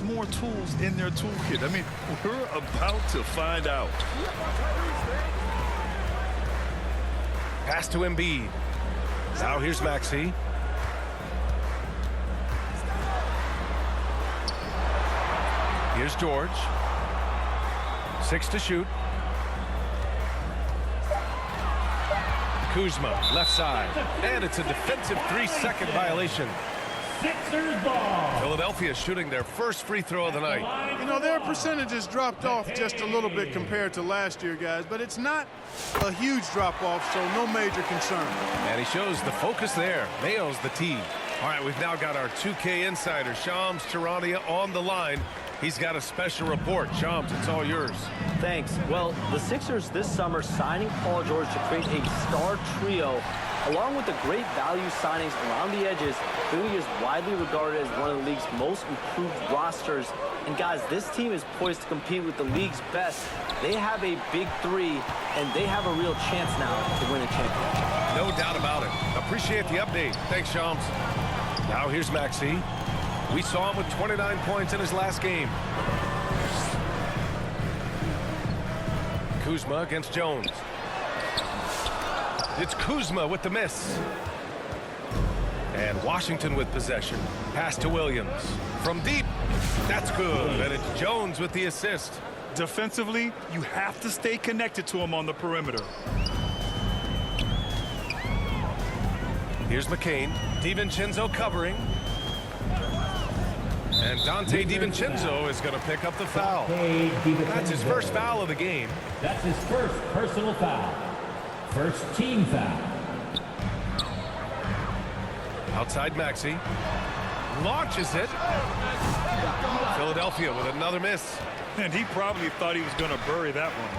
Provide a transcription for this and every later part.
has more tools in their toolkit? I mean, we're about to find out. Pass to Embiid. Now here's Maxey. Here's George. 6 to shoot. Kuzma, left side. And it's a defensive 3-second violation. Sixers ball. Philadelphia shooting their first free throw of the night. You know, their percentages dropped off just a little bit compared to last year, guys, but it's not a huge drop-off, so no major concern. And he shows the focus there. Nails the tee. All right, we've now got our 2K insider, Shams Charania, on the line. He's got a special report. Shams, it's all yours. Thanks. Well, the Sixers this summer signing Paul George to create a star trio, along with the great value signings around the edges, Philly is widely regarded as one of the league's most improved rosters. And guys, this team is poised to compete with the league's best. They have a big three, and they have a real chance now to win a championship. No doubt about it. Appreciate the update. Thanks, Shams. Now here's Maxey. We saw him with 29 points in his last game. Kuzma against Jones. It's Kuzma with the miss. And Washington with possession. Pass to Williams. From deep. That's good. And it's Jones with the assist. Defensively, you have to stay connected to him on the perimeter. Here's McCain. DiVincenzo covering. And Dante DiVincenzo is going to pick up the foul. That's his first foul of the game. That's his first personal foul. First team foul. Outside Maxey. Launches it. Philadelphia with another miss. And he probably thought he was going to bury that one.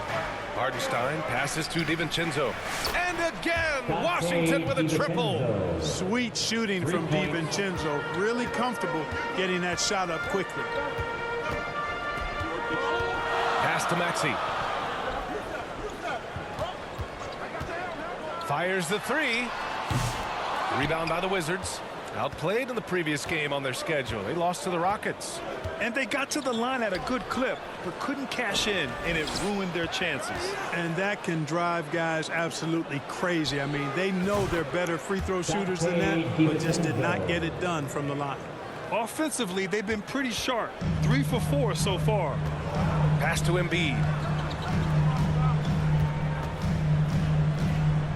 Hardenstein passes to DiVincenzo. And again, Washington with a triple. Sweet shooting from DiVincenzo. Really comfortable getting that shot up quickly. Pass to Maxey. Fires the three. Rebound by the Wizards. Outplayed in the previous game on their schedule. They lost to the Rockets. And they got to the line at a good clip, but couldn't cash in, and it ruined their chances. And that can drive guys absolutely crazy. I mean, they know they're better free throw shooters than that, but just did not get it done from the line. Offensively, they've been pretty sharp. 3 for 4 so far. Pass to Embiid.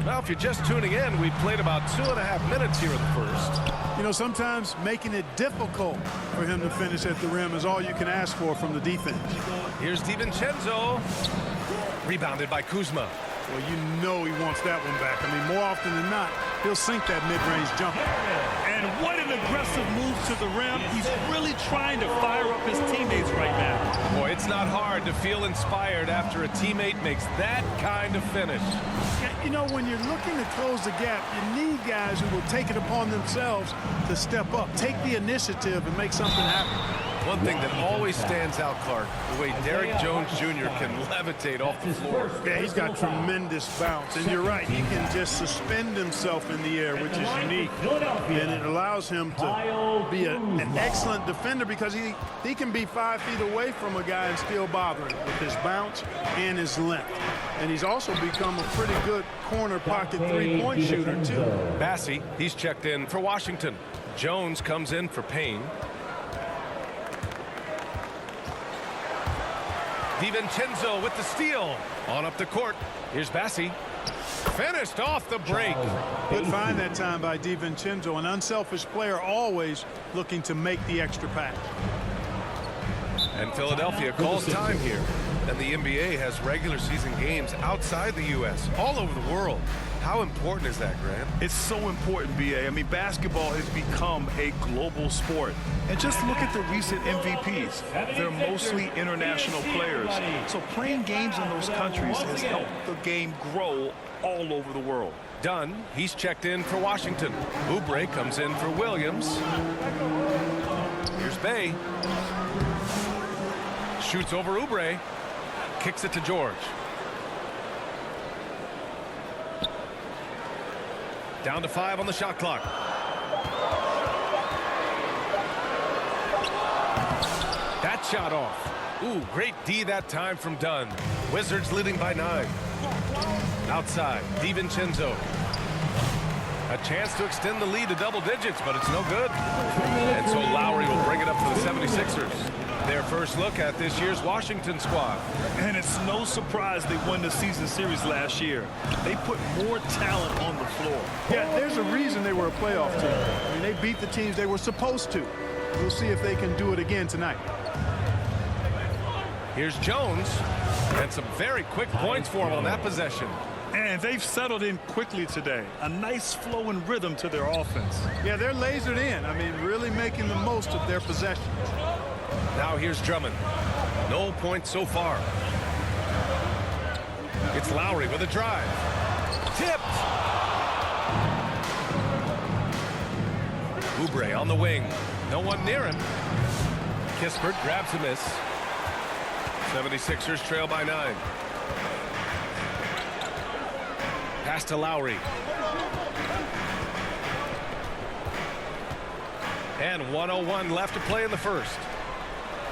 Well, if you're just tuning in, we've played about 2.5 minutes here in the first. You know, sometimes making it difficult for him to finish at the rim is all you can ask for from the defense. Here's DiVincenzo. Rebounded by Kuzma. Well, you know he wants that one back. I mean, more often than not, he'll sink that mid-range jumper. And what an aggressive move to the rim. He's really trying to fire up his teammates right now. Boy, it's not hard to feel inspired after a teammate makes that kind of finish. You know, when you're looking to close the gap, you need guys who will take it upon themselves to step up, take the initiative, and make something happen. One thing that always stands out, Clark, the way Derrick Jones Jr. can levitate off the floor. Yeah, he's got tremendous bounce. And you're right, he can just suspend himself in the air, which is unique. And it allows him to be an excellent defender because he can be 5 feet away from a guy and still bother him with his bounce and his length. And he's also become a pretty good corner pocket three-point shooter, too. Bassey, he's checked in for Washington. Jones comes in for Payne. DiVincenzo with the steal. On up the court. Here's Bassey. Finished off the break. Good find that time by DiVincenzo. An unselfish player always looking to make the extra pass. And Philadelphia calls time here. And the NBA has regular season games outside the U.S., all over the world. How important is that, Grant? It's so important, B.A. I mean, basketball has become a global sport. And just look at the recent MVPs. They're mostly international players. So playing games in those countries has helped the game grow all over the world. Dunn, he's checked in for Washington. Oubre comes in for Williams. Here's Bay. Shoots over Oubre. Kicks it to George. Down to 5 on the shot clock. shot off. Ooh, great D that time from Dunn. Wizards leading by 9. Outside, DiVincenzo. A chance to extend the lead to double digits, but it's no good. And so Lowry will bring it up for the 76ers. Their first look at this year's Washington squad. And it's no surprise they won the season series last year. They put more talent on the floor. Yeah, there's a reason they were a playoff team. I mean, they beat the teams they were supposed to. We'll see if they can do it again tonight. Here's Jones. And some very quick points for him on that possession. And they've settled in quickly today. A nice flow and rhythm to their offense. Yeah, they're lasered in. I mean, really making the most of their possessions. Now here's Drummond. No points so far. It's Lowry with a drive. Tipped. Oubre on the wing. No one near him. Kispert grabs a miss. 76ers trail by 9. Pass to Lowry. And 1:01 left to play in the first.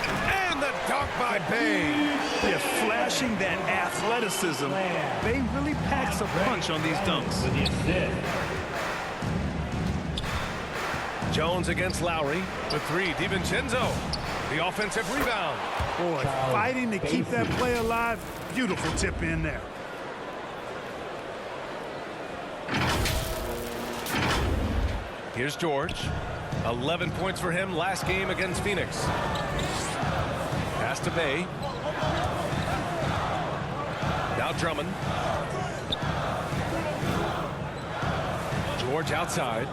And the dunk by Bay. Yeah, flashing that athleticism. Bay really packs a punch on these dunks. With the assist. Jones against Lowry. The 3, DiVincenzo. The offensive rebound. Boy, fighting to keep that play alive. Beautiful tip in there. Here's George. 11 points for him last game against Phoenix. Pass to Bay. Now Drummond. George outside.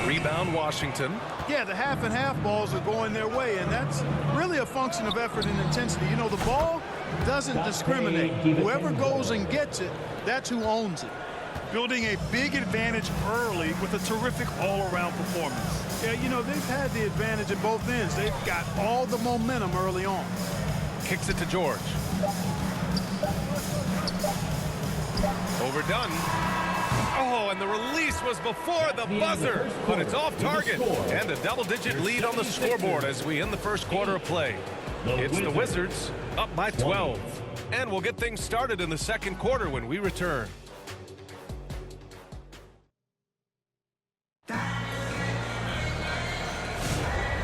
Rebound Washington. Yeah, the half and half balls are going their way, and that's really a function of effort and intensity. You know, the ball doesn't discriminate. Whoever goes and gets it, that's who owns it. Building a big advantage early with a terrific all-around performance. Yeah, you know, they've had the advantage at both ends. They've got all the momentum early on. Kicks it to George. Overdone. Oh, and the release was before the buzzer, but it's off target. And a double-digit lead on the scoreboard as we end the first quarter of play. It's the Wizards up by 12. And we'll get things started in the second quarter when we return.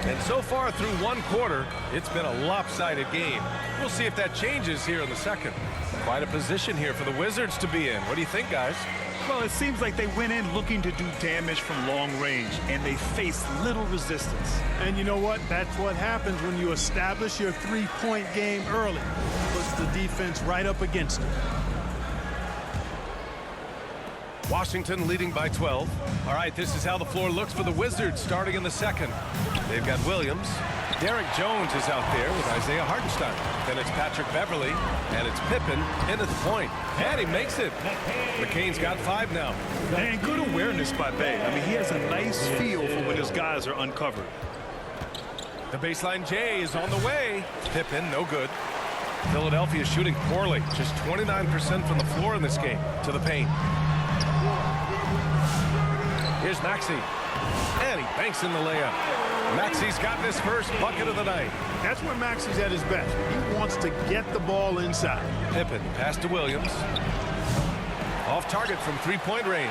And so far through one quarter, it's been a lopsided game. We'll see if that changes here in the second. Quite a position here for the Wizards to be in. What do you think, guys? Well, it seems like they went in looking to do damage from long range, and they faced little resistance. And you know what? That's what happens when you establish your three-point game early. Puts the defense right up against it. Washington leading by 12. All right, this is how the floor looks for the Wizards starting in the second. They've got Williams. Derek Jones is out there with Isaiah Hartenstein. Then it's Patrick Beverly, and it's Pippen into the point. And he makes it. McCain's got 5 now. And good awareness by Bay. I mean, he has a nice feel for when his guys are uncovered. The baseline J is on the way. Pippen, no good. Philadelphia shooting poorly. Just 29% from the floor in this game. To the paint. Here's Maxey. And he banks in the layup. Maxey's got this first bucket of the night. That's where Maxey's at his best. He wants to get the ball inside. Pippen, pass to Williams. Off target from three-point range.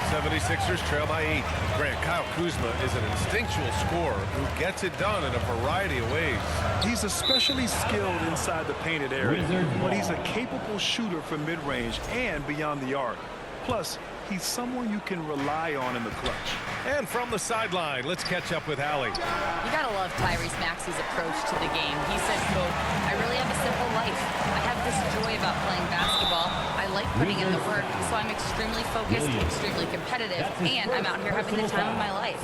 76ers trail by 8. Grant, Kyle Kuzma is an instinctual scorer who gets it done in a variety of ways. He's especially skilled inside the painted area, but he's a capable shooter from mid-range and beyond the arc. Plus, he's someone you can rely on in the clutch. And from the sideline, let's catch up with Allie. You gotta love Tyrese Maxey's approach to the game. He said, quote, "I really have a simple life. I have this joy about playing basketball. I like putting in the work, so I'm extremely focused, extremely competitive, and I'm out here having the time of my life.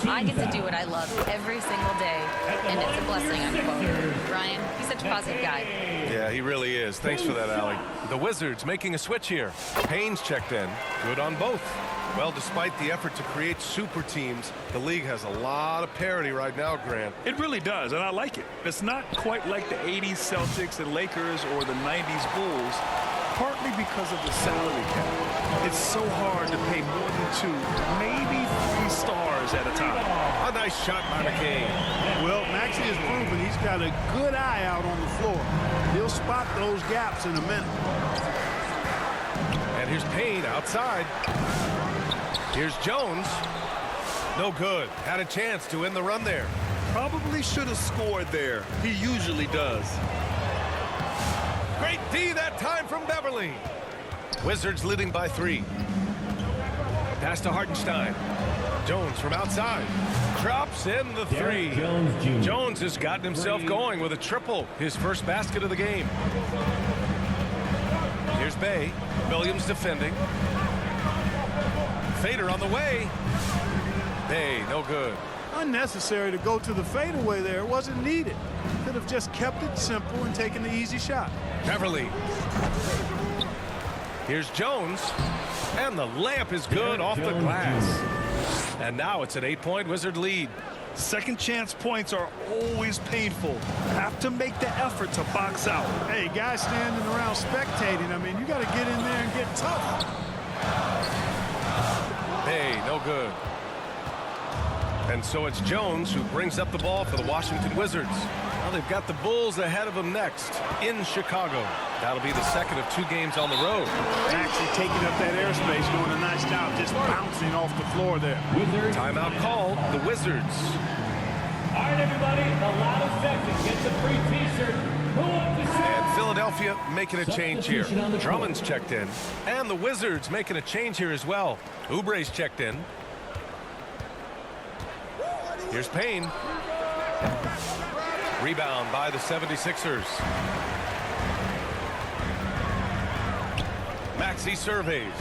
I get to do what I love every single day, and it's a blessing," unquote. Ryan, he's such a positive guy. Yeah, he really is. Thanks for that, Allie. The Wizards making a switch here. Payne's checked in. Good on both. Well, despite the effort to create super teams, the league has a lot of parity right now, Grant. It really does, and I like it. It's not quite like the 80s Celtics and Lakers or the 90s Bulls, because of the salary cap. It's so hard to pay more than 2, maybe 3 stars at a time. A nice shot by McCain. Well, Maxey has proven he's got a good eye out on the floor. He'll spot those gaps in a minute. And here's Payne outside. Here's Jones. No good. Had a chance to end the run there. Probably should have scored there. He usually does. Great D that time from Beverly. Wizards leading by 3. Pass to Hartenstein. Jones from outside. Drops in the 3. Jones Jr. Jones has gotten himself going with a triple. His first basket of the game. Here's Bay. Williams defending. Fader on the way. Bay, no good. Unnecessary to go to the fadeaway there. It wasn't needed. Could have just kept it simple and taken the easy shot. Beverly. Here's Jones. And the layup is good off the glass. And now it's an 8-point Wizard lead. Second chance points are always painful. Have to make the effort to box out. Hey, guys standing around spectating, I mean, you got to get in there and get tough. Hey, no good. And so it's Jones who brings up the ball for the Washington Wizards. Now they've got the Bulls ahead of them next in Chicago. That'll be the second of 2 games on the road. Maxey taking up that airspace, doing a nice job just bouncing off the floor there. Wizards. Timeout called, the Wizards. All right, everybody, the loudest section gets a free T-shirt. Who wants to say? And Philadelphia making a change here. Substitution on the court. Drummond's checked in. And the Wizards making a change here as well. Oubre's checked in. Here's Payne. Rebound by the 76ers. Maxey surveys.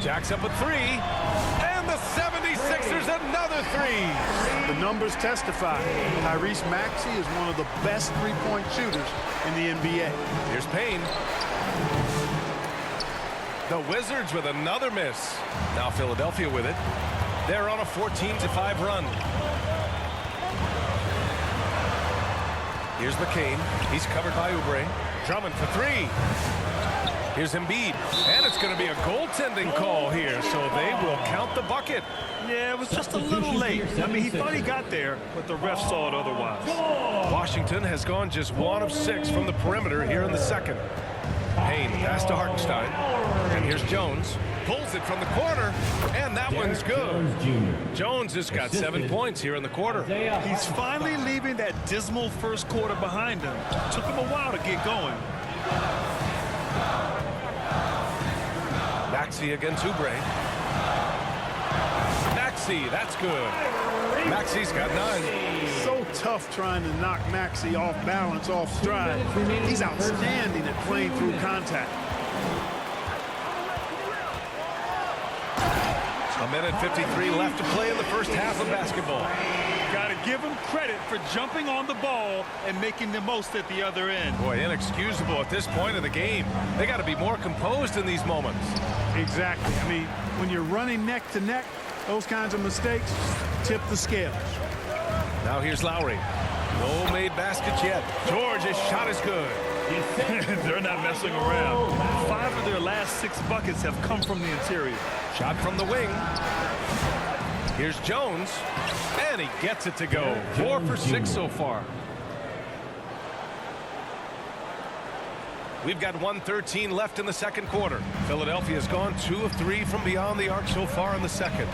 Jacks up a 3. And the 76ers another 3. The numbers testify. Tyrese Maxey is one of the best three-point shooters in the NBA. Here's Payne. The Wizards with another miss. Now Philadelphia with it. They're on a 14-5 run. Here's McCain. He's covered by Oubre. Drummond for 3. Here's Embiid. And it's going to be a goaltending call here, so they will count the bucket. Yeah, it was just a little late. I mean, he thought he got there, but the ref saw it otherwise. Washington has gone just 1 of 6 from the perimeter here in the second. Payne pass to Hartenstein. And here's Jones. Pulls it from the corner, and that one's good. Jones Jr. Jones has got 7 points here in the quarter. He's finally leaving that dismal first quarter behind him. Took him a while to get going. Maxey against Oubre. Maxey, that's good. Maxey's got 9. So tough trying to knock Maxey off balance, off stride. He's outstanding at playing through contact. A minute 53 left to play in the first half of basketball. Got to give him credit for jumping on the ball and making the most at the other end. Boy, inexcusable at this point of the game. They got to be more composed in these moments. Exactly. I mean, when you're running neck to neck, those kinds of mistakes tip the scales. Now here's Lowry. No made baskets yet. George's shot is good. They're not messing around. 5 of their last 6 buckets have come from the interior. Shot from the wing. Here's Jones. And he gets it to go. 4 for 6 so far. We've got 1:13 left in the second quarter. Philadelphia has gone 2 of 3 from beyond the arc so far in the second.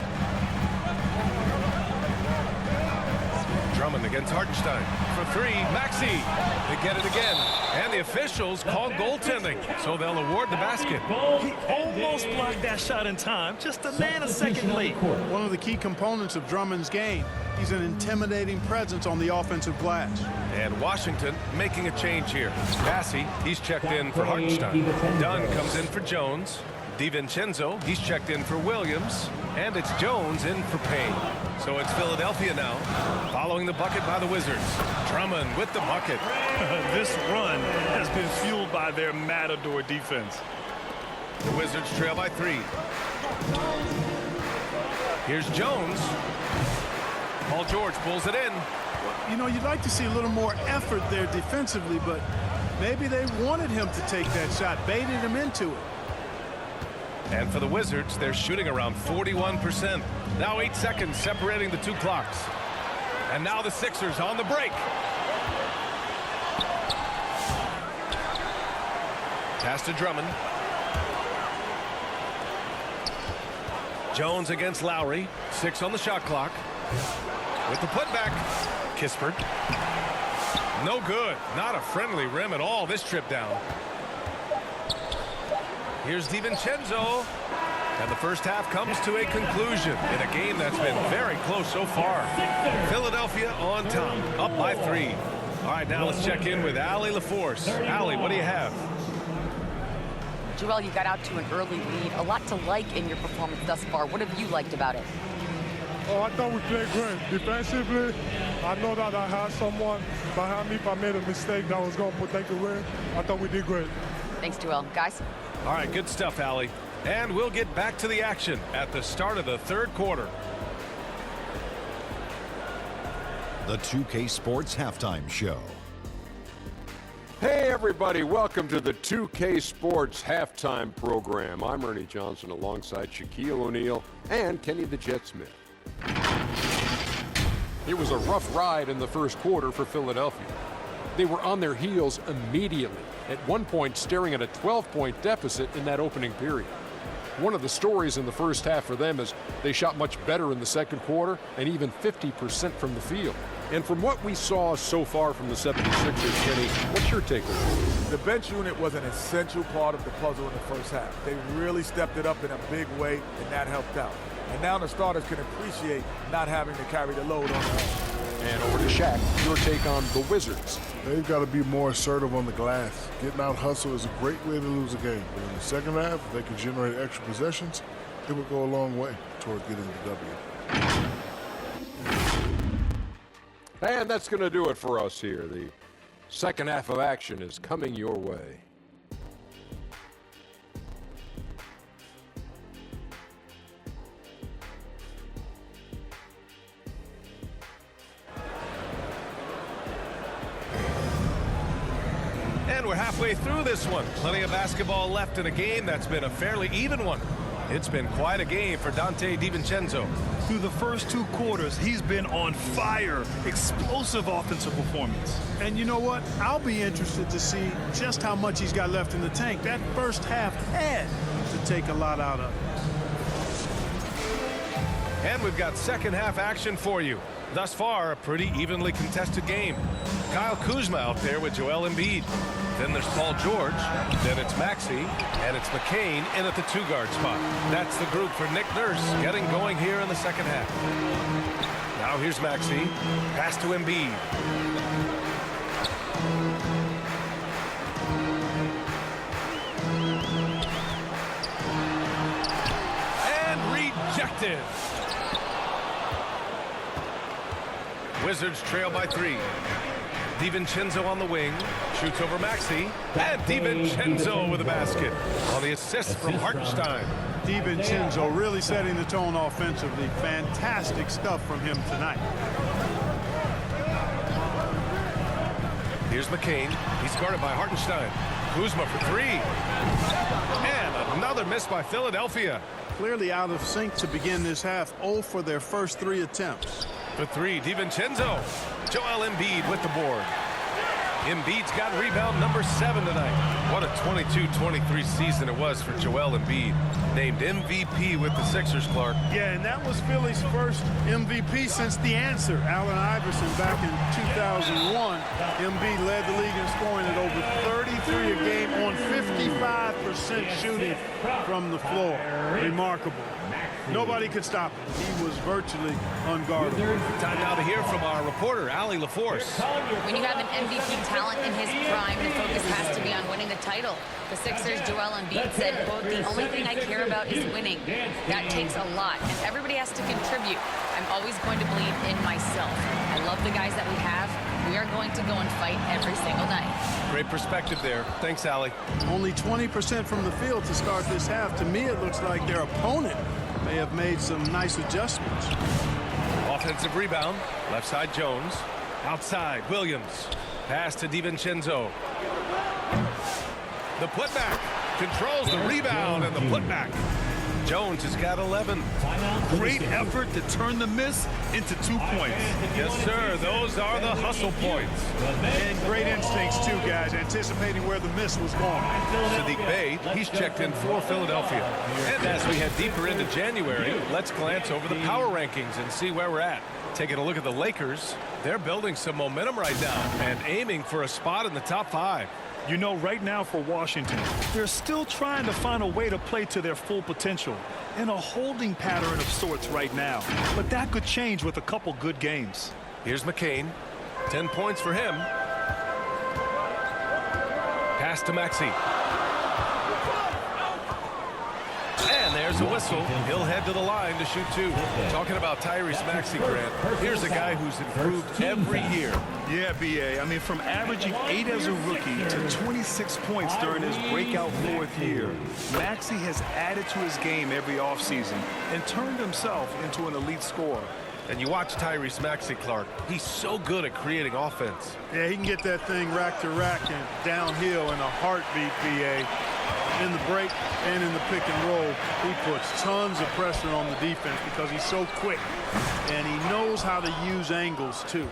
Drummond against Hartenstein for 3. Maxey. They get it again. And the officials call goaltending, so they'll award the basket. He almost blocked that shot in time, just a nanosecond late. One of the key components of Drummond's game. He's an intimidating presence on the offensive glass. And Washington making a change here. Bassey, he's checked in for Hartenstein. Dunn comes in for Jones. DiVincenzo, he's checked in for Williams. And it's Jones in for Payne. So it's Philadelphia now, following the bucket by the Wizards. Drummond with the bucket. This run has been fueled by their matador defense. The Wizards trail by 3. Here's Jones. Paul George pulls it in. You know, you'd like to see a little more effort there defensively, but Maybe they wanted him to take that shot, baited him into it. And for the Wizards, they're shooting around 41%. Now 8 seconds separating the two clocks. And now the Sixers on the break. Pass to Drummond. Jones against Lowry. 6 on the shot clock. With the putback. Kispert. No good. Not a friendly rim at all this trip down. Here's DiVincenzo. And the first half comes to a conclusion in a game that's been very close so far. Philadelphia on top, up by 3. All right, now let's check in with Allie LaForce. Allie, what do you have? Joel, you got out to an early lead. A lot to like in your performance thus far. What have you liked about it? Oh, I thought we played great. Defensively, I know that I had someone behind me. If I made a mistake that was going to protect the rim, I thought we did great. Thanks, Joel. Guys? All right, good stuff, Allie. And we'll get back to the action at the start of the third quarter. The 2K Sports Halftime Show. Hey everybody, welcome to the 2K Sports Halftime Program. I'm Ernie Johnson alongside Shaquille O'Neal and Kenny the Jet Smith. It was a rough ride in the first quarter for Philadelphia. They were on their heels immediately, at one point staring at a 12-point deficit in that opening period. One of the stories in the first half for them is they shot much better in the second quarter and even 50% from the field. And from what we saw so far from the 76ers, Kenny, what's your takeaway? The bench unit was an essential part of the puzzle in the first half. They really stepped it up in a big way, and that helped out. And now the starters can appreciate not having to carry the load on their own. And over to Shaq, your take on the Wizards. They've got to be more assertive on the glass. Getting out hustle is a great way to lose a game. But in the second half, if they can generate extra possessions, it would go a long way toward getting the W. And that's going to do it for us here. The second half of action is coming your way. And we're halfway through this one. Plenty of basketball left in a game that's been a fairly even one. It's been quite a game for Donte DiVincenzo. Through the first 2 quarters, he's been on fire. Explosive offensive performance. And you know what? I'll be interested to see just how much he's got left in the tank. That first half had to take a lot out of it. And we've got second half action for you. Thus far, a pretty evenly contested game. Kyle Kuzma out there with Joel Embiid. Then there's Paul George. Then it's Maxey. And it's McCain in at the 2-guard spot. That's the group for Nick Nurse getting going here in the second half. Now here's Maxey. Pass to Embiid. And rejected. Wizards trail by 3. DiVincenzo on the wing, shoots over Maxey, and DiVincenzo with a basket on the assist from Hartenstein. DiVincenzo really setting the tone offensively. Fantastic stuff from him tonight. Here's McCain. He's guarded by Hartenstein. Kuzma for 3. And another miss by Philadelphia. Clearly out of sync to begin this half. 0 for their first 3 attempts. For 3, DiVincenzo. Joel Embiid with the board. Embiid's got rebound number 7 tonight. What a 22-23 season it was for Joel Embiid. Named MVP with the Sixers, Clark. Yeah, and that was Philly's first MVP since the answer. Allen Iverson back in 2001. Embiid led the league in scoring at over 33 a game on 55% shooting from the floor. Remarkable. Nobody could stop him. He was virtually unguardable. Time now to hear from our reporter, Allie LaForce. When you have an MVP talent in his prime, the focus has to be on winning the title. The Sixers' Joel Embiid said, quote, "The only thing I care about is winning. That takes a lot, and everybody has to contribute. I'm always going to believe in myself. I love the guys that we have. We are going to go and fight every single night." Great perspective there. Thanks, Allie. Only 20% from the field to start this half. To me, it looks like their opponent may have made some nice adjustments. Offensive rebound. Left side, Jones. Outside, Williams. Pass to DiVincenzo. The putback. Controls the rebound and the putback. Jones has got 11. Great effort to turn the miss into 2 points. Yes, sir. Those are the hustle points. And great instincts, too, guys, anticipating where the miss was going. Sadiq Bey, he's checked in for Philadelphia. And as we head deeper into January, let's glance over the power rankings and see where we're at. Taking a look at the Lakers, they're building some momentum right now and aiming for a spot in the top 5. You know, right now for Washington, they're still trying to find a way to play to their full potential in a holding pattern of sorts right now. But that could change with a couple good games. Here's McCain. 10 points for him. Pass to Maxey. And there's a whistle. He'll head to the line to shoot 2. Talking about Tyrese Maxey, Grant. Here's a guy who's improved every year. Yeah, B.A. I mean, from averaging 8 as a rookie to 26 points during his breakout 4th year, Maxey has added to his game every offseason and turned himself into an elite scorer. And you watch Tyrese Maxey, Clark. He's so good at creating offense. Yeah, he can get that thing rack to rack and downhill in a heartbeat, B.A. In the break and in the pick and roll, he puts tons of pressure on the defense because he's so quick. And he knows how to use angles, too.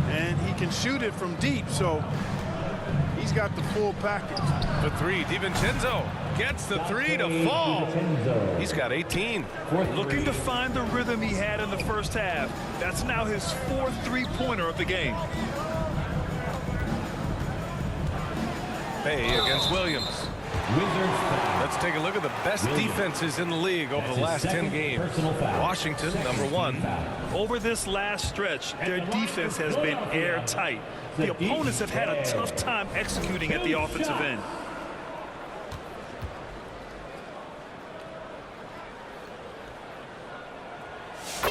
And he can shoot it from deep, so he's got the full package. For 3, DiVincenzo gets the 3 to fall. He's got 18. Looking to find the rhythm he had in the first half. That's now his 4th three-pointer of the game. Bey against Williams. Let's take a look at the best defenses in the league over the last 10 games. Washington, number 1. Over this last stretch, their defense has been airtight. The opponents have had a tough time executing at the offensive end.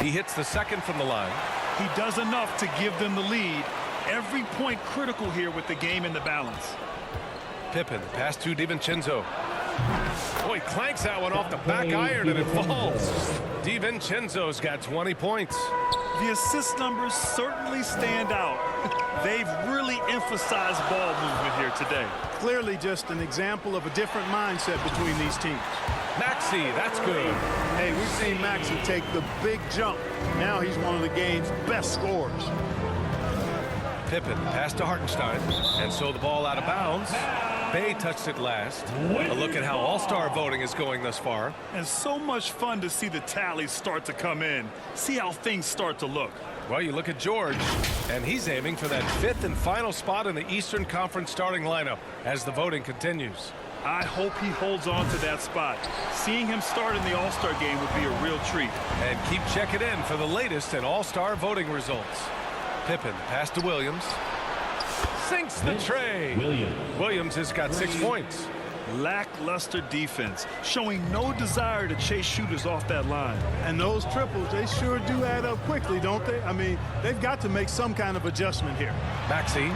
He hits the second from the line. He does enough to give them the lead. Every point critical here with the game in the balance. Pippen, pass to DiVincenzo. Oh, he clanks that one off the back iron and it falls. DiVincenzo's got 20 points. The assist numbers certainly stand out. They've really emphasized ball movement here today. Clearly just an example of a different mindset between these teams. Maxey, that's good. Hey, we've seen Maxey take the big jump. Now he's one of the game's best scorers. Pippen, pass to Hartenstein, and so the ball out of bounds. Bey touched it last. A look at how all-star voting is going thus far. And so much fun to see the tallies start to come in. See how things start to look. Well, you look at George, and he's aiming for that 5th and final spot in the Eastern Conference starting lineup as the voting continues. I hope he holds on to that spot. Seeing him start in the All-Star game would be a real treat. And keep checking in for the latest in All-Star voting results. Pippen, pass to Williams. Sinks the tray. Williams has got 6 points. Lackluster defense, showing no desire to chase shooters off that line. And those triples, they sure do add up quickly, don't they? I mean, they've got to make some kind of adjustment here. Maxey.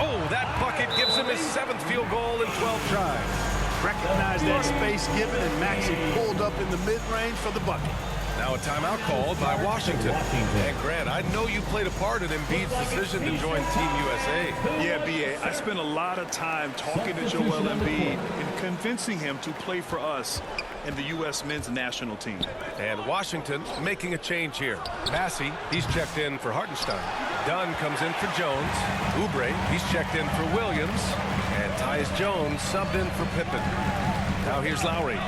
Oh, that bucket gives him his 7th field goal in 12 tries. Recognized that space given, and Maxey pulled up in the mid-range for the bucket. Now a timeout called by Washington. And Grant, I know you played a part in Embiid's decision to join Team USA. Yeah, B.A., I spent a lot of time talking to Joel Embiid and convincing him to play for us and the U.S. men's national team. And Washington making a change here. Massey, he's checked in for Hartenstein. Dunn comes in for Jones. Oubre, he's checked in for Williams. And Tyus Jones subbed in for Pippen. Now here's Lowry.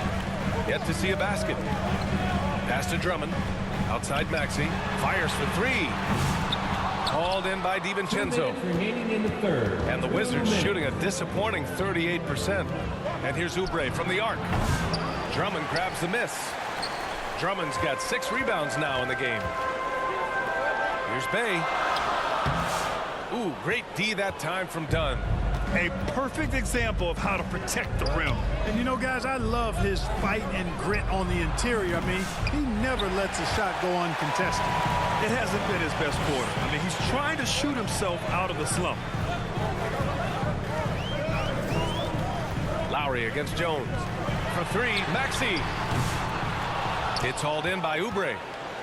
Yet to see a basket. Pass to Drummond. Outside Maxey. Fires for 3. Called in by DiVincenzo. And the Wizards shooting a disappointing 38%. And here's Oubre from the arc. Drummond grabs the miss. Drummond's got 6 rebounds now in the game. Here's Bey. Ooh, great D that time from Dunn. A perfect example of how to protect the rim. And you know, guys, I love his fight and grit on the interior. I mean, he never lets a shot go uncontested. It hasn't been his best quarter. I mean, he's trying to shoot himself out of the slump. Lowry against Jones. For 3, Maxey. It's hauled in by Oubre.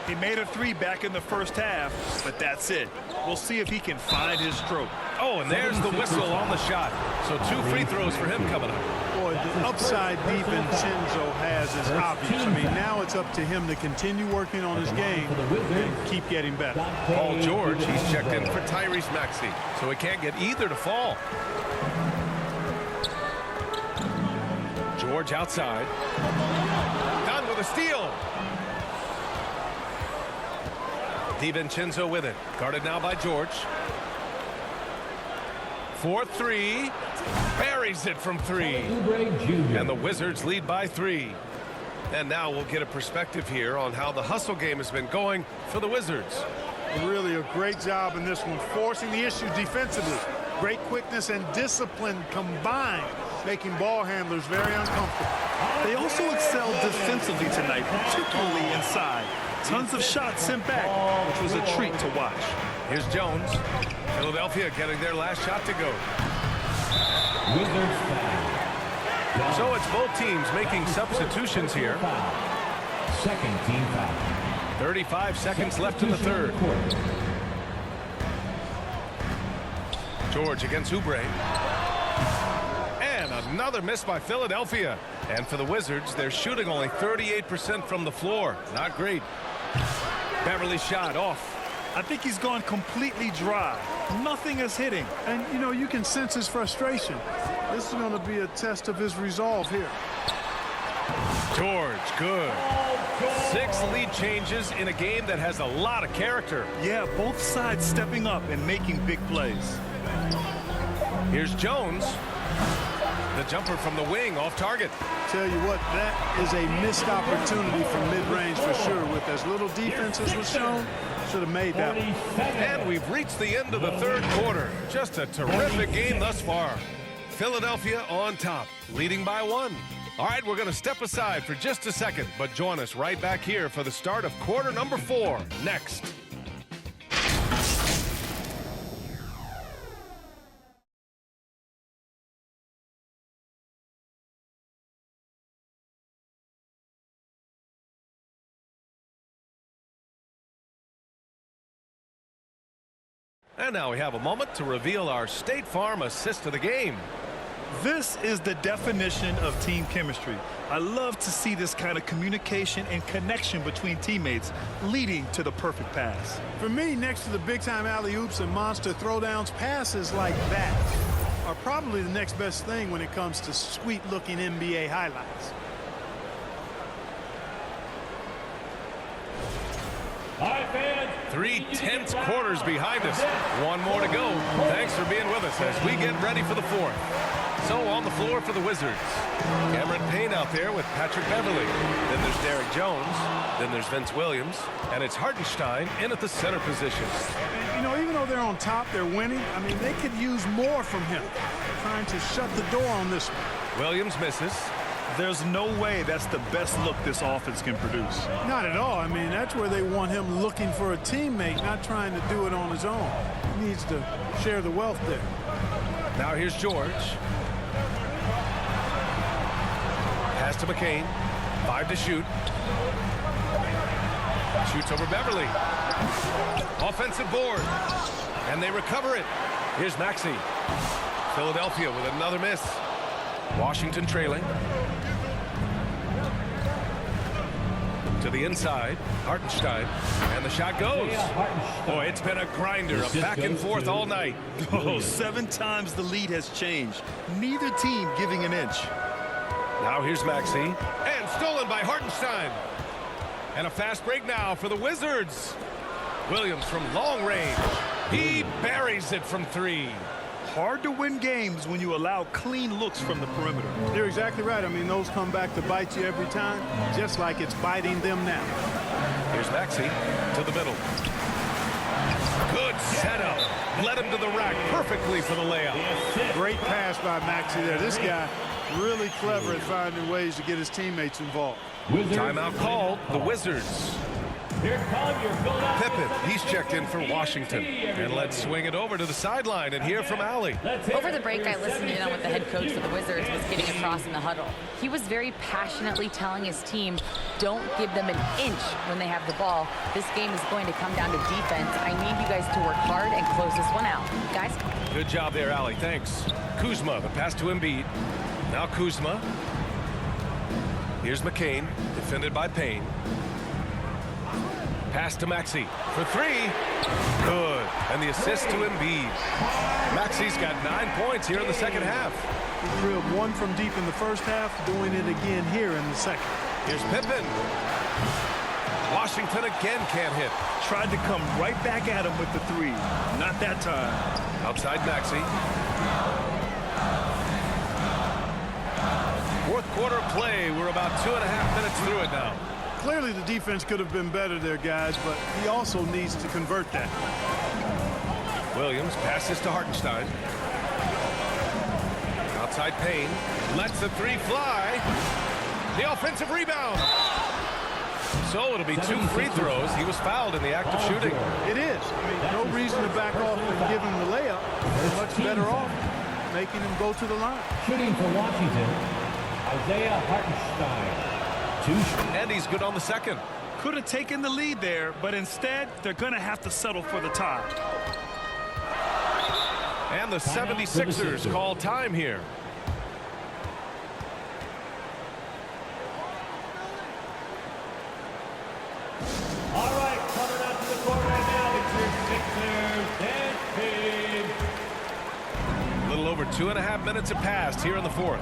He made a 3 back in the first half, but that's it. We'll see if he can find his stroke. Oh, and there's the whistle on the shot. So 2 free throws for him coming up. upside DiVincenzo has is obvious. I mean, now it's up to him to continue working on his game and keep getting better. Paul George, he's checked in for Tyrese Maxey, so he can't get either to fall. George outside. Done with a steal. DiVincenzo with it. Guarded now by George. 4-3. Buries it from 3. And the Wizards lead by 3. And now we'll get a perspective here on how the hustle game has been going for the Wizards. Really a great job in this one, forcing the issue defensively. Great quickness and discipline combined, making ball handlers very uncomfortable. They also excelled defensively tonight, particularly inside. Tons of shots sent back, which was a treat to watch. Here's Jones. Philadelphia getting their last shot to go. So it's both teams making substitutions here. Second team foul. 35 seconds left in the third. George against Oubre. And another miss by Philadelphia. And for the Wizards, they're shooting only 38% from the floor. Not great. Beverly shot off. I think he's gone completely dry. Nothing is hitting. And, you know, you can sense his frustration. This is going to be a test of his resolve here. George, good. 6 lead changes in a game that has a lot of character. Yeah, both sides stepping up and making big plays. Here's Jones. The jumper from the wing off target. Tell you what, that is a missed opportunity from mid-range for sure. With as little defense as was shown, should have made that one. And we've reached the end of the third quarter. Just a terrific game thus far. Philadelphia on top, leading by 1. All right, we're going to step aside for just a second, but join us right back here for the start of quarter number 4 next. And now we have a moment to reveal our State Farm assist of the game. This is the definition of team chemistry. I love to see this kind of communication and connection between teammates leading to the perfect pass. For me, next to the big-time alley-oops and monster throwdowns, passes like that are probably the next best thing when it comes to sweet-looking NBA highlights. All right, fans. 3 tense quarters behind us. 1 more to go. Thanks for being with us as we get ready for the 4th. So on the floor for the Wizards, Cameron Payne out there with Patrick Beverly. Then there's Derrick Jones. Then there's Vince Williams. And it's Hartenstein in at the center position. You know, even though they're on top, they're winning. I mean, they could use more from him. Trying to shut the door on this one. Williams misses. There's no way that's the best look this offense can produce. Not at all. I mean, that's where they want him looking for a teammate, not trying to do it on his own. He needs to share the wealth there. Now here's George. Pass to McCain. 5 to shoot. Shoots over Beverly. Offensive board. And they recover it. Here's Maxey. Philadelphia with another miss. Washington trailing. To the inside, Hartenstein, and the shot goes. Boy, it's been a grinder, a back and forth all night. Oh, 7 times the lead has changed. Neither team giving an inch. Now here's Maxey, and stolen by Hartenstein. And a fast break now for the Wizards. Williams from long range. He buries it from 3. Hard to win games when you allow clean looks from the perimeter. You're exactly right. I mean, those come back to bite you every time, just like it's biting them now. Here's Maxey to the middle. Good setup. Led him to the rack perfectly for the layup. Great pass by Maxey there. This guy really clever at finding ways to get his teammates involved. Timeout called. The Wizards. Here come your Philadelphia. Pippen, he's checked in for Washington. And let's swing it over to the sideline and hear from Allie. Over the break, I listened in on what the head coach for the Wizards was getting across in the huddle. He was very passionately telling his team, don't give them an inch when they have the ball. This game is going to come down to defense. I need you guys to work hard and close this one out. Guys? Good job there, Allie. Thanks. Kuzma, the pass to Embiid. Now Kuzma. Here's McCain, defended by Payne. Pass to Maxey for three. Good. And the assist to Embiid. Maxey's got 9 points here in the second half. He drilled one from deep in the first half, doing it again here in the second. Here's Pippen. Washington again can't hit. Tried to come right back at him with the three. Not that time. Outside Maxey. Fourth quarter play. We're about 2.5 minutes through it now. Clearly the defense could have been better there, guys, but he also needs to convert that. Williams passes to Hartenstein. Outside Payne. Lets the three fly. The offensive rebound. So it'll be 2 free throws. He was fouled in the act of shooting. It is. I mean, no reason to back off and give him the layup. They're much better off making him go to the line. Shooting for Washington, Isaiah Hartenstein. And he's good on the second. Could have taken the lead there, but instead they're going to have to settle for the tie. And the 76ers call time here. All right, coming out to the court right now, it's your Sixers and Payne. A little over 2.5 minutes have passed here in the fourth.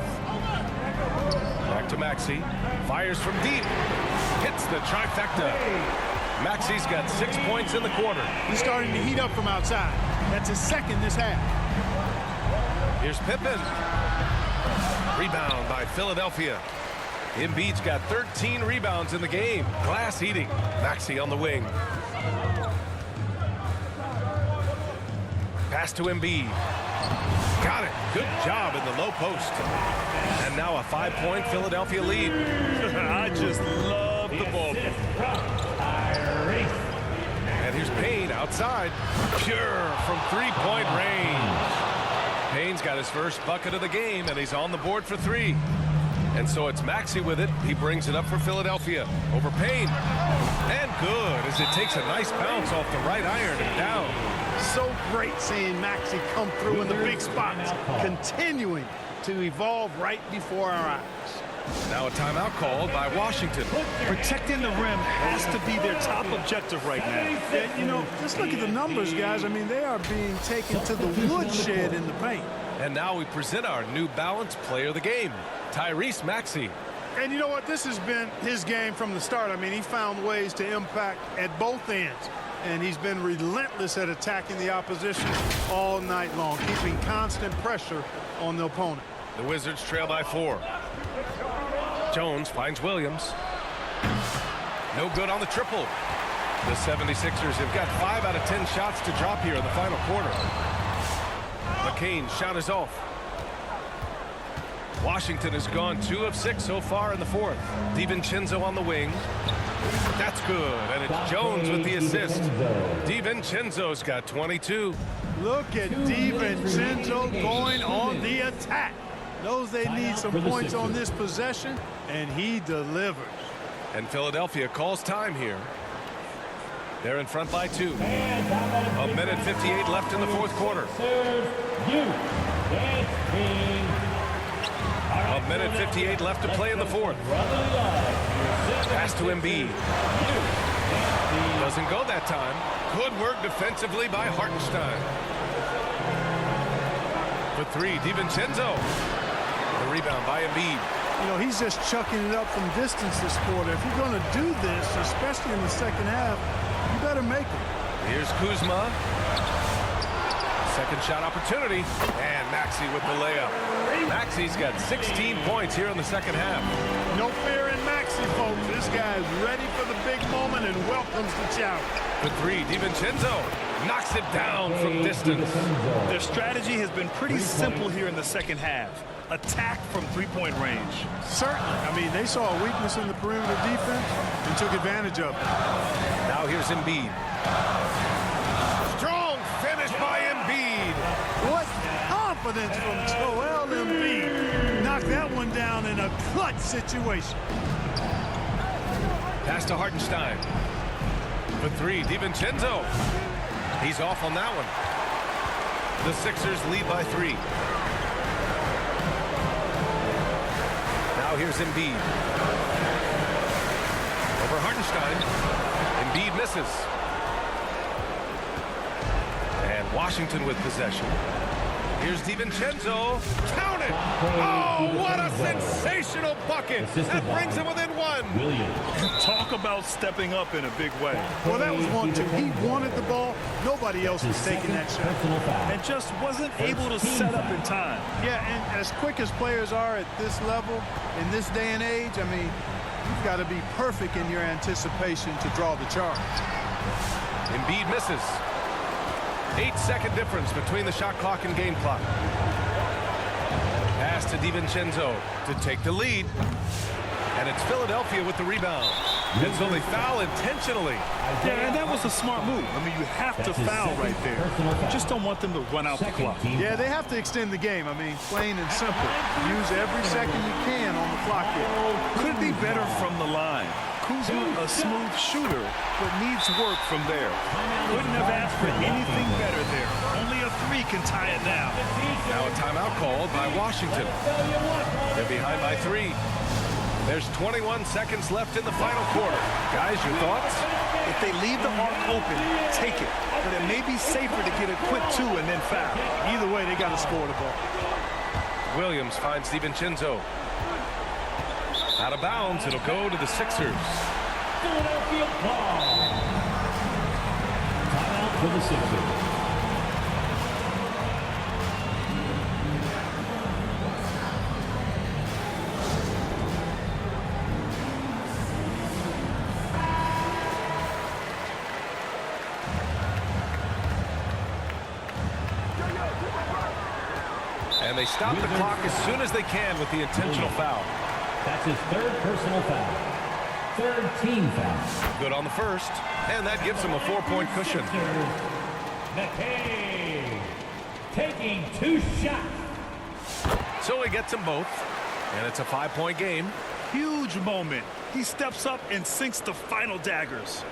Back to Maxey. Fires from deep. Hits the trifecta. Maxey's got 6 points in the quarter. He's starting to heat up from outside. That's his second this half. Here's Pippen. Rebound by Philadelphia. Embiid's got 13 rebounds in the game. Glass eating. Maxey on the wing. Pass to Embiid. Got it. Good job in the low post. And now a 5-point Philadelphia lead. I just love the ball. And here's Payne outside. Pure from three-point range. Payne's got his first bucket of the game, and he's on the board for 3. And so it's Maxey with it. He brings it up for Philadelphia. Over Payne. And good as it takes a nice bounce off the right iron and down. So great seeing Maxey come through in the big spots, continuing to evolve right before our eyes. Now a timeout called by Washington. Protecting the rim has to be their top objective right now. And, you know, just look at the numbers, guys. I mean, they are being taken to the woodshed in the paint. And now we present our New Balance player of the game, Tyrese Maxey. And you know what? This has been his game from the start. I mean, he found ways to impact at both ends. And he's been relentless at attacking the opposition all night long, keeping constant pressure on the opponent. The Wizards trail by 4. Jones finds Williams. No good on the triple. The 76ers have got 5 out of 10 shots to drop here in the final quarter. McCain shot is off. Washington has gone 2 of 6 so far in the fourth. DiVincenzo on the wing. That's good, and it's Jones with the assist. DiVincenzo's got 22. Look at DiVincenzo going on the attack. Knows they need some points on this possession, and he delivers. And Philadelphia calls time here. They're in front by 2. A minute 58 left in the fourth quarter. A minute 58 left to play in the fourth. Pass to Embiid. Doesn't go that time. Good work defensively by Hartenstein. For 3, DiVincenzo. The rebound by Embiid. You know, he's just chucking it up from distance this quarter. If you're going to do this, especially in the second half, you better make it. Here's Kuzma. Second shot opportunity. And Maxey with the layup. Maxey's got 16 points here in the second half. No fear in Maxey, folks. This guy is ready for the big moment and welcomes the challenge. For 3, DiVincenzo knocks it down from distance. Their strategy has been pretty simple here in the second half. Attack from three-point range. Certainly. I mean, they saw a weakness in the perimeter defense and took advantage of it. Now here's Embiid. Strong finish by Embiid. What confidence from Joel Embiid. Knocked that one down in a clutch situation. Pass to Hartenstein. For 3, DiVincenzo. He's off on that one. The Sixers lead by 3. Now here's Embiid. Over Hartenstein. Embiid misses. And Washington with possession. Here's DiVincenzo. Count it! Oh, what a sensational bucket! That brings him within one. Talk about stepping up in a big way. Well, that was 1-2. He wanted the ball. Nobody else was taking that shot. And just wasn't able to set up in time. Yeah, and as quick as players are at this level, in this day and age, I mean, you've got to be perfect in your anticipation to draw the charge. Embiid misses. 8-second difference between the shot clock and game clock. Pass to DiVincenzo to take the lead. And it's Philadelphia with the rebound. And so they foul intentionally. Yeah, and that was a smart move. I mean, you have to foul right there. You just don't want them to run out the clock. Yeah, they have to extend the game. I mean, plain and simple. Use every second you can on the clock here. Could be better from the line. Kuzma, a smooth shooter, but needs work from there. Couldn't have asked for anything better there. Only a three can tie it now. Now a timeout called by Washington. They're behind by 3. There's 21 seconds left in the final quarter. Guys, your thoughts? If they leave the arc open, take it. But it may be safer to get a quick 2 and then foul. Either way, they got to score the ball. Williams finds DiVincenzo. Out of bounds, it'll go to the Sixers. Philadelphia ball. Timeout for the Sixers. And they stop the clock as soon as they can with the intentional foul. That's his 3rd personal foul. 3rd team foul. Good on the first, and that gives him a 4-point cushion. McKay taking 2 shots. So he gets them both, and it's a 5-point game. Huge moment. He steps up and sinks the final daggers.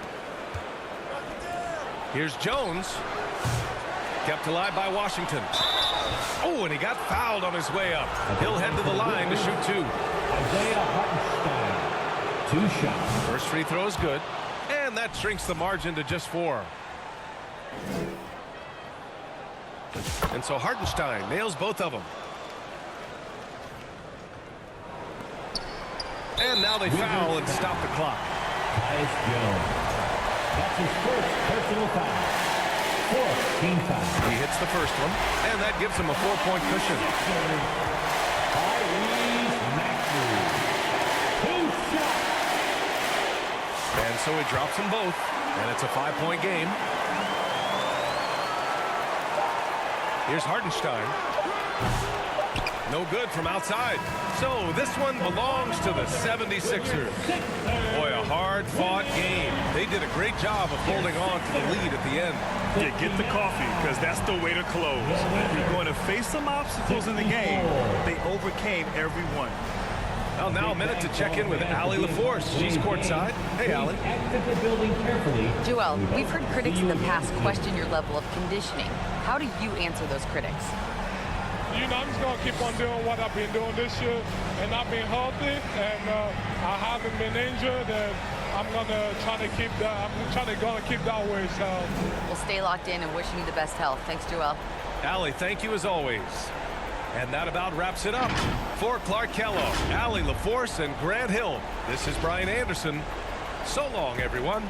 Here's Jones. Kept alive by Washington. Oh, and he got fouled on his way up. He'll head to the line to shoot 2. Isaiah Hartenstein, 2 shots. First free throw is good, and that shrinks the margin to just 4. And so Hartenstein nails both of them. And now they foul and stop the clock. Tyus Jones. That's his 1st personal foul. 4th team foul. He hits the first one, and that gives him a 4-point cushion. And so he drops them both, and it's a 5-point game. Here's Hartenstein. No good from outside. So this one belongs to the 76ers. Boy, a hard-fought game. They did a great job of holding on to the lead at the end. Yeah, get the coffee, because that's the way to close. You're going to face some obstacles in the game. They overcame every one. Well, now a minute to check in with Allie LaForce. She's courtside. Hey, Allie. Joel, we've heard critics in the past question your level of conditioning. How do you answer those critics? You know, I'm just going to keep on doing what I've been doing this year, and I've been healthy, and I haven't been injured, and I'm going to try to keep that. I'm trying to keep that way. So we'll stay locked in and wishing you the best health. Thanks, Joel. Allie, thank you as always. And that about wraps it up. For Clark Kellogg, Allie LaForce, and Grant Hill, this is Brian Anderson. So long, everyone.